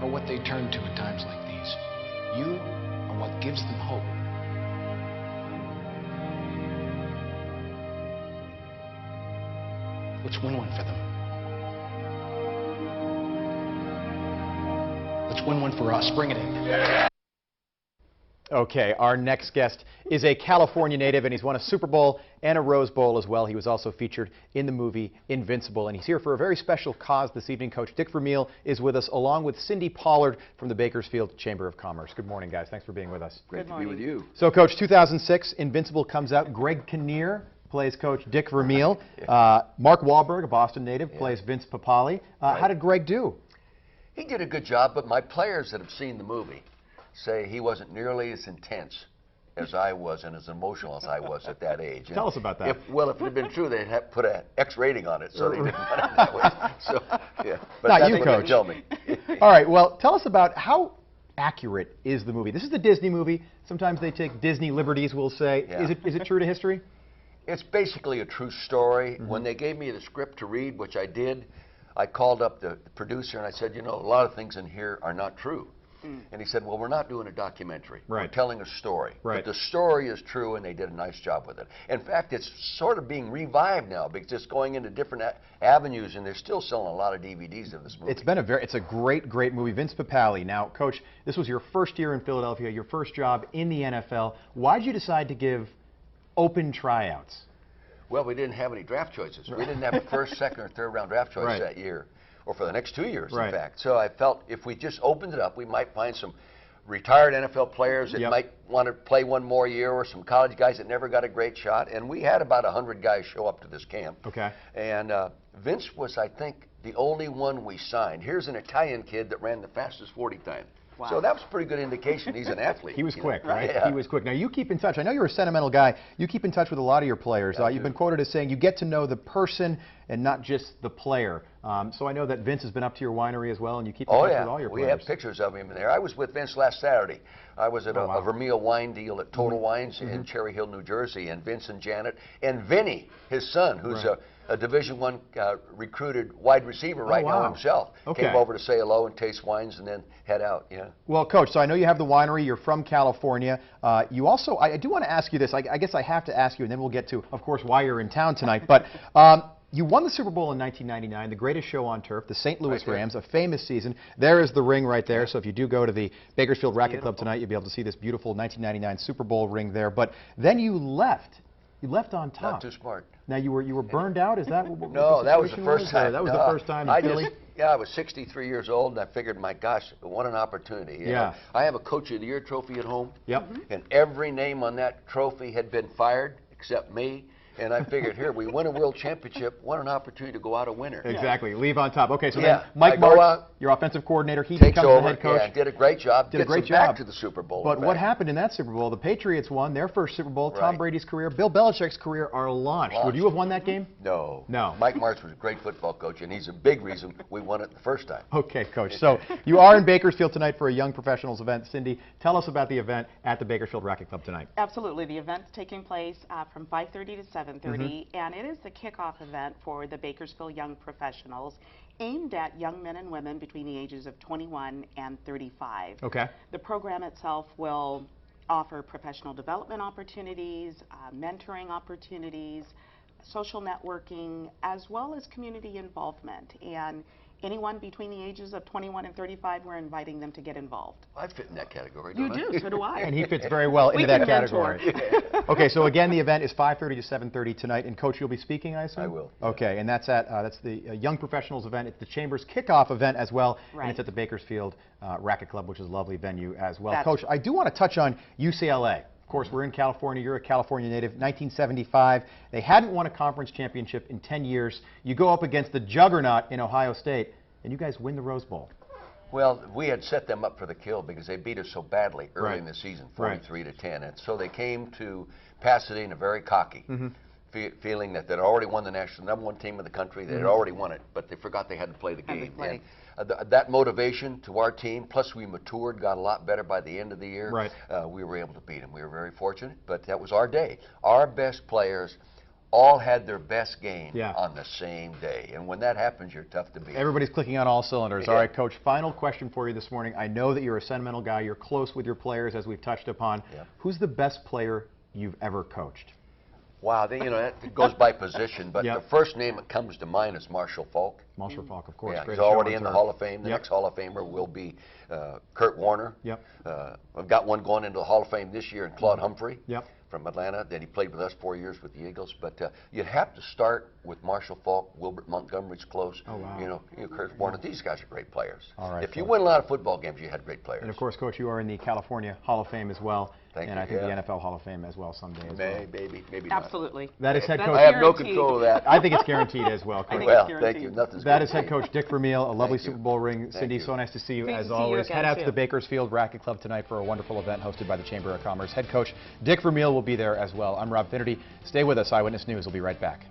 are what they turn to in times like these. You are what gives them hope. Let's win one for them. Let's win one for us. Bring it in. Okay, our next guest is a California native, and he's won a Super Bowl and a Rose Bowl as well. He was also featured in the movie Invincible, and he's here for a very special cause this evening. Coach Dick Vermeil is with us, along with Cindy Pollard from the Bakersfield Chamber of Commerce. Good morning, guys. Thanks for being with us. Great to be with you. So, Coach, 2006, Invincible comes out. Greg Kinnear plays Coach Dick Vermeil. Mark Wahlberg, a Boston native, plays Vince Papale. How did Greg do? He did a good job, but my players that have seen the movie say he wasn't nearly as intense as I was and as emotional as I was at that age. Tell us about that. If it had been true, they'd have put an X rating on it, so they didn't put it that way. So, yeah. But Not that's you, what Coach. they tell me. All right, well, tell us about how accurate is the movie. This is the Disney movie. Sometimes they take Disney liberties, we'll say. Yeah. Is it true to history? It's basically a true story. When they gave me the script to read, which I did, I called up the producer and I said, you know, a lot of things in here are not true. And he said, well, we're not doing a documentary. Right. We're telling a story. Right. But the story is true, and they did a nice job with it. In fact, it's sort of being revived now because it's going into different avenues, and they're still selling a lot of DVDs of this movie. It's a great movie. Vince Papale. Now, Coach, this was your first year in Philadelphia, your first job in the NFL. Why did you decide to give open tryouts? Well, we didn't have any draft choices. We didn't have a first, second, or third round draft choice that year, or for the next 2 years, in fact. So I felt if we just opened it up, we might find some retired NFL players that might want to play one more year, or some college guys that never got a great shot. And we had about 100 guys show up to this camp. Okay. And Vince was, I think, the only one we signed. Here's an Italian kid that ran the fastest 40 time. Wow. So that was a pretty good indication he's an athlete. He was quick, right? Yeah. He was quick. Now, you keep in touch. I know you're a sentimental guy. You keep in touch with a lot of your players. You've been quoted as saying you get to know the person and not just the player. So I know that Vince has been up to your winery as well, and you keep in touch with all your players. We have pictures of him in there. I was with Vince last Saturday. I was at a Vermeil wine deal at Total Wines in Cherry Hill, New Jersey, and Vince and Janet and Vinny, his son, who's a Division I recruited wide receiver now himself, came over to say hello and taste wines and then head out. Yeah. Well, Coach, so I know you have the winery. You're from California. You also, I do want to ask you this. I guess I have to ask you, and then we'll get to, of course, why you're in town tonight. But you won the Super Bowl in 1999, the greatest show on turf, the St. Louis Rams, a famous season. There is the ring right there. So if you do go to the Bakersfield Racquet Club tonight, you'll be able to see this beautiful 1999 Super Bowl ring there. But then you left. You left on top. Not too smart. Now you were burned out. Is that what no? That was the first time. That was the first time in Philly. I was 63 years old, and I figured, my gosh, what an opportunity. You know? I have a Coach of the Year trophy at home. Yep. And every name on that trophy had been fired except me. And I figured, here, we win a world championship. What an opportunity to go out a winner. Exactly. Leave on top. Okay, so then Mike Martz, your offensive coordinator, he takes becomes over, the head coach. Yeah, did a great job. Did a great job. Back to the Super Bowl. But what happened in that Super Bowl? The Patriots won their first Super Bowl. Tom Brady's career, Bill Belichick's career are launched. Would you have won that game? No. No. Mike Martz was a great football coach, and he's a big reason we won it the first time. Okay, Coach. So you are in Bakersfield tonight for a Young Professionals event. Cindy, tell us about the event at the Bakersfield Racquet Club tonight. Absolutely. The event's taking place from 5:30 to 7:30, and it is the kickoff event for the Bakersfield Young Professionals, aimed at young men and women between the ages of 21 and 35. Okay. The program itself will offer professional development opportunities, mentoring opportunities, social networking, as well as community involvement. And anyone between the ages of 21 and 35, we're inviting them to get involved. I fit in that category, You don't I? do, so do I. And he fits very well into that category. Okay, so again, the event is 5:30 to 7:30 tonight, and Coach, you'll be speaking, I assume? I will. Okay, and that's the Young Professionals event. It's the Chamber's kickoff event as well, and it's at the Bakersfield Racquet Club, which is a lovely venue as well. Coach, I do want to touch on UCLA. Of course, we're in California. You're a California native. 1975. They hadn't won a conference championship in 10 years. You go up against the juggernaut in Ohio State, and you guys win the Rose Bowl. Well, we had set them up for the kill because they beat us so badly early in the season, 43 to 10. And so they came to Pasadena very cocky, feeling that they'd already won the number one team in the country. They had already won it, but they forgot they had to play the game. And that motivation to our team, plus we matured, got a lot better by the end of the year. We were able to beat them. We were very fortunate, but that was our day. Our best players all had their best game Yeah. on the same day. And when that happens, you're tough to beat. Everybody's clicking on all cylinders. Yeah. All right, Coach, final question for you this morning. I know that you're a sentimental guy. You're close with your players, as we've touched upon. Yeah. Who's the best player you've ever coached? Wow, that goes by position, but Yep. the first name that comes to mind is Marshall Falk. Marshall Falk, of course. Yeah, he's greatest show already on in the turf. Hall of Fame. The Yep. next Hall of Famer will be Kurt Warner. Yep. I've got one going into the Hall of Fame this year, and Claude Humphrey. Yep. From Atlanta. Then he played with us 4 years with the Eagles. But you'd have to start with Marshall Falk. Wilbert Montgomery's close. Oh, wow. You know, Kurt Warner. These guys are great players. All right, if you Coach. win a lot of football games, you had great players. And of course, Coach, you are in the California Hall of Fame as well. Thank and you, I think yeah. the NFL Hall of Fame as well someday as well. Maybe Absolutely. That is head That's coach. not. I have no guaranteed. control of that. I think it's guaranteed as well, I Coach. think Well, it's thank you. guaranteed. Nothing's That is head guaranteed. coach Dick Vermeil, a lovely Thank you. Super Bowl ring. Thank Cindy, you. so nice to see you Great as to see you always. again, Head out to too. the Bakersfield Racket Club tonight for a wonderful event hosted by the Chamber of Commerce. Head coach Dick Vermeil will be there as well. I'm Rob Finnerty. Stay with us. Eyewitness News will be right back.